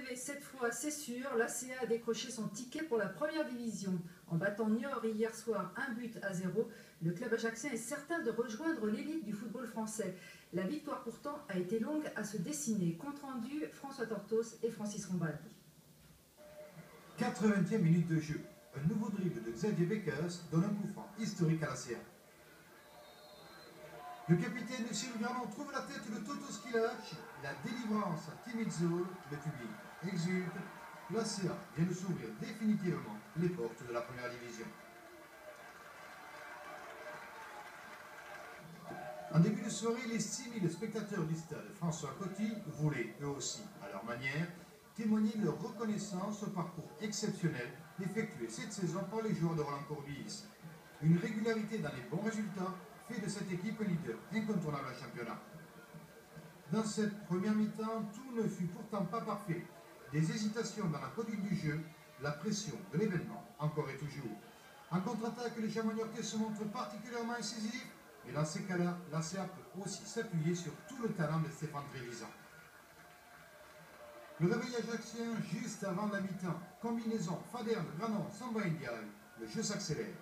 rêver cette fois, c'est sûr, l'ACA a décroché son ticket pour la première division. En battant Niort hier soir 1-0, le club ajaxien est certain de rejoindre l'élite du football français. La victoire pourtant a été longue à se dessiner. Compte rendu, François Tortos et Francis Rombal. 80e minute de jeu. Un nouveau dribble de Xavier Beckers donne un coup franc historique à l'ACA. Le capitaine Cyril Granon trouve la tête de Toto Skilac. La délivrance à Timizzo. Le public exulte. L'ACA vient de s'ouvrir définitivement les portes de la première division. En début de soirée, les 6000 spectateurs du stade François Coty voulaient, eux aussi, à leur manière, témoigner de leur reconnaissance au parcours exceptionnel effectué cette saison par les joueurs de Roland Courbis. Une régularité dans les bons résultats fait de cette équipe un leader incontournable en championnat. Dans cette première mi-temps, tout ne fut pourtant pas parfait. Des hésitations dans la conduite du jeu, la pression de l'événement, encore et toujours. En contre-attaque, les Chamois-Niortais se montrent particulièrement incisifs, et dans ces cas-là, l'ACA peut aussi s'appuyer sur tout le talent de Stéphane Trévisan. Le réveil ajaxien juste avant la mi-temps. Combinaison, Faderne, Granon, Samba Indiaye. Le jeu s'accélère.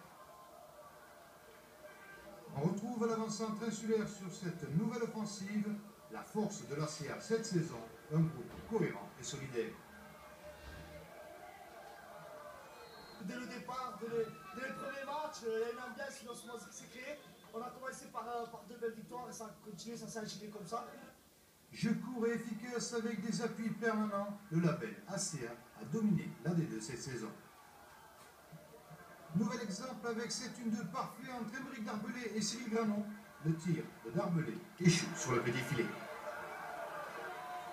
On retrouve l'avant-centre insulaire sur cette nouvelle offensive, la force de l'ACA cette saison, un groupe cohérent et solidaire. Dès le départ, dès les premiers matchs, il y a une ambiance, une osmose qui s'est créée. On a commencé par deux belles victoires et ça a continué, ça s'est enchaîné comme ça. Jeu court et efficace avec des appuis permanents, le label ACA a dominé la D2 cette saison. Nouvel exemple avec cette 1-2 parfait entre Émeric Darbelé et Cyril Granon. Le tir de Darbelé échoue sur le petit filet.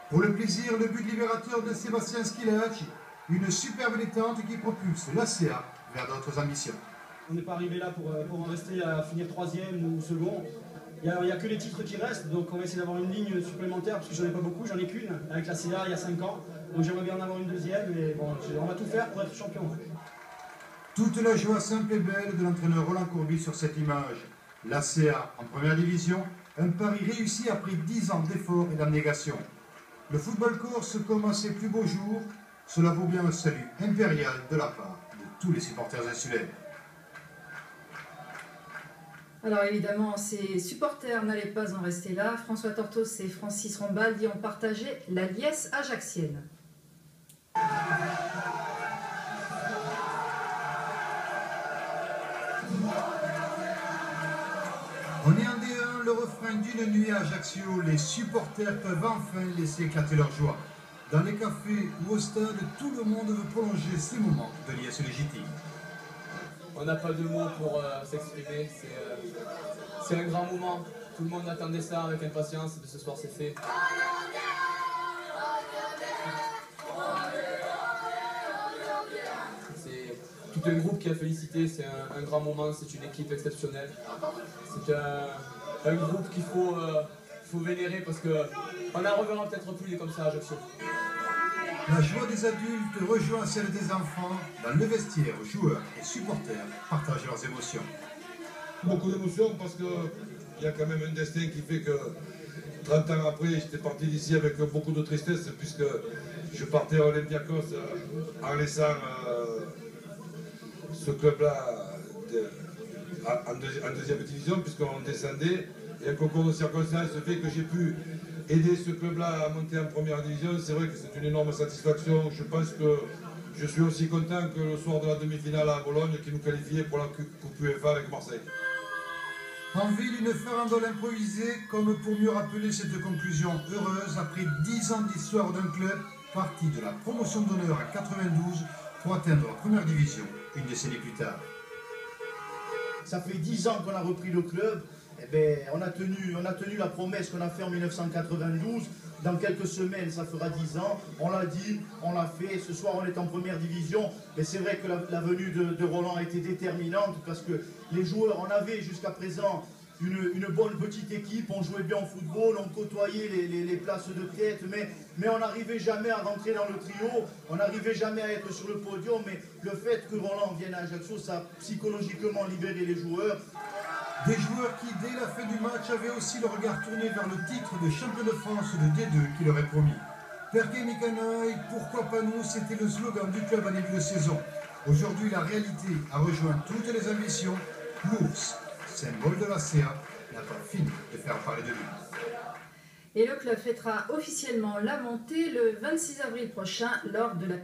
Pour le plaisir, le but libérateur de Sébastien Skilac, une superbe détente qui propulse l'ACA vers d'autres ambitions. On n'est pas arrivé là pour en rester à finir 3e ou second. Il n'y a que les titres qui restent, donc on va essayer d'avoir une ligne supplémentaire, parce que j'en ai pas beaucoup, j'en ai qu'une, avec la CA il y a 5 ans. Donc j'aimerais bien en avoir une deuxième, et bon, on va tout faire pour être champion. Toute la joie simple et belle de l'entraîneur Roland Courbis sur cette image. L'ACA en première division, un pari réussi après 10 ans d'efforts et d'abnégation. Le football corse comme à ses plus beaux jours, cela vaut bien un salut impérial de la part de tous les supporters insulaires. Alors évidemment, ces supporters n'allaient pas en rester là. François Tortos et Francis Rombaldi ont partagé la liesse ajaxienne. On est en D1, le refrain d'une nuit à Ajaccio. Les supporters peuvent enfin laisser éclater leur joie. Dans les cafés ou au stade, tout le monde veut prolonger ces moments de liesse légitime. On n'a pas de mots pour s'exprimer, c'est un grand moment. Tout le monde attendait ça avec impatience, et de ce soir c'est fait. C'est tout un groupe qui a félicité, c'est un grand moment, c'est une équipe exceptionnelle. C'est un groupe qu'il faut vénérer parce qu'on n'en reverra peut-être plus des comme ça à Ajaccio. La joie des adultes rejoint celle des enfants. Dans le vestiaire, joueurs et supporters partagent leurs émotions. Beaucoup d'émotions parce qu'il y a quand même un destin qui fait que 30 ans après, j'étais parti d'ici avec beaucoup de tristesse puisque je partais à Olympiakos en laissant ce club-là en deuxième division puisqu'on descendait. Et un concours de circonstances fait que j'ai pu aider ce club-là à monter en première division. C'est vrai que c'est une énorme satisfaction. Je pense que je suis aussi content que le soir de la demi-finale à Bologne qui nous qualifiait pour la Coupe UEFA avec Marseille. En ville, une farandole improvisée comme pour mieux rappeler cette conclusion heureuse après 10 ans d'histoire d'un club parti de la promotion d'honneur à 92 pour atteindre la première division une décennie plus tard. Ça fait 10 ans qu'on a repris le club. Eh bien, on a tenu la promesse qu'on a faite en 1992. Dans quelques semaines, ça fera 10 ans. On l'a dit, on l'a fait. Ce soir, on est en première division. Mais c'est vrai que la venue de Roland a été déterminante parce que les joueurs, on avait jusqu'à présent une bonne petite équipe. On jouait bien au football, on côtoyait les places de tête. Mais on n'arrivait jamais à rentrer dans le trio. On n'arrivait jamais à être sur le podium. Mais le fait que Roland vienne à Ajaccio, ça a psychologiquement libéré les joueurs. Des joueurs qui, dès la fin du match, avaient aussi le regard tourné vers le titre de champion de France de D2 qui leur est promis. Perquet Mécanoï, pourquoi pas nous, c'était le slogan du club en début de saison. Aujourd'hui, la réalité a rejoint toutes les ambitions. L'ours, symbole de la CA, n'a pas fini de faire parler de lui. Et le club fêtera officiellement la montée le 26 avril prochain lors de la